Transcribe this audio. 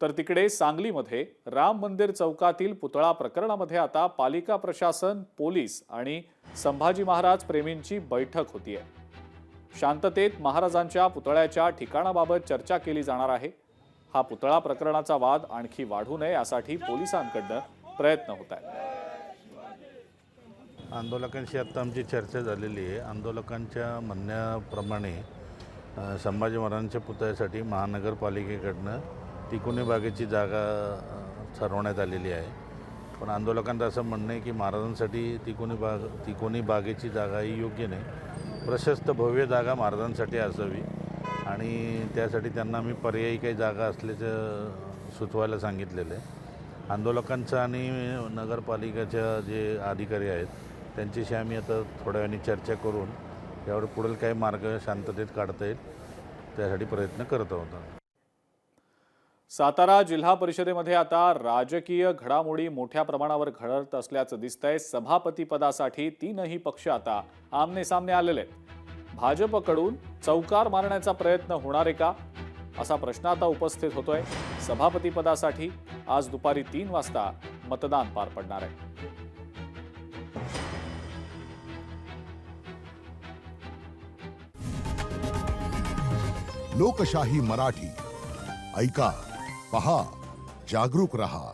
तर तिकडे सांगलीमध्ये राम मंदिर चौकातील पुतळा प्रकरणामध्ये आता पालिका प्रशासन, पोलीस आणि संभाजी महाराज प्रेमींची बैठक होतीये। शांततेत महाराजांच्या पुतळ्याच्या ठिकाणाबाबत चर्चा केली जाणार आहे। हा पुतळा प्रकरणाचा वाद आणखी वाढू नये यासाठी पोलिसांकडून प्रयत्न होत आहेत। आंदोलकांशी आता आमची चर्चा झालेली आहे। आंदोलकांच्या म्हणण्याप्रमाणे संभाजी महाराजांच्या पुतळ्यासाठी महानगरपालिकेकडनं तिकोनी बागेची जागा ठरवण्यात आलेली आहे। पण आंदोलकांचं असं म्हणणं आहे की महाराजांसाठी तिकोनी बागेची जागा ही योग्य नाही, प्रशस्त भव्य जागा महाराजांसाठी असावी आणि त्यासाठी त्यांना आम्ही पर्यायी काही जागा असल्याचं सुचवायला सांगितलेलं आहे। आंदोलकांचं आणि नगरपालिकेच्या जे अधिकारी आहेत त्यांच्याशी आम्ही आता थोड्या वेळाने चर्चा करून यावर पुढील काही मार्ग शांततेत काढता येईल त्यासाठी प्रयत्न करत आहोत। सातारा जिल्हा परिषदेमध्ये आता राजकीय घडामोडी मोठ्या प्रमाणावर घडत असल्याचं दिसतंय। सभापती पदासाठी तीनही पक्ष आता आमने सामने आलेले आहेत। भाजपकडून चौकार मारण्याचा प्रयत्न होणार आहे का, असा प्रश्न आता उपस्थित होतोय। सभापती पदासाठी आज दुपारी 3 वाजता मतदान पार पडणार आहे। लोकशाही मराठी ऐका, पहा, जागरूक रहा।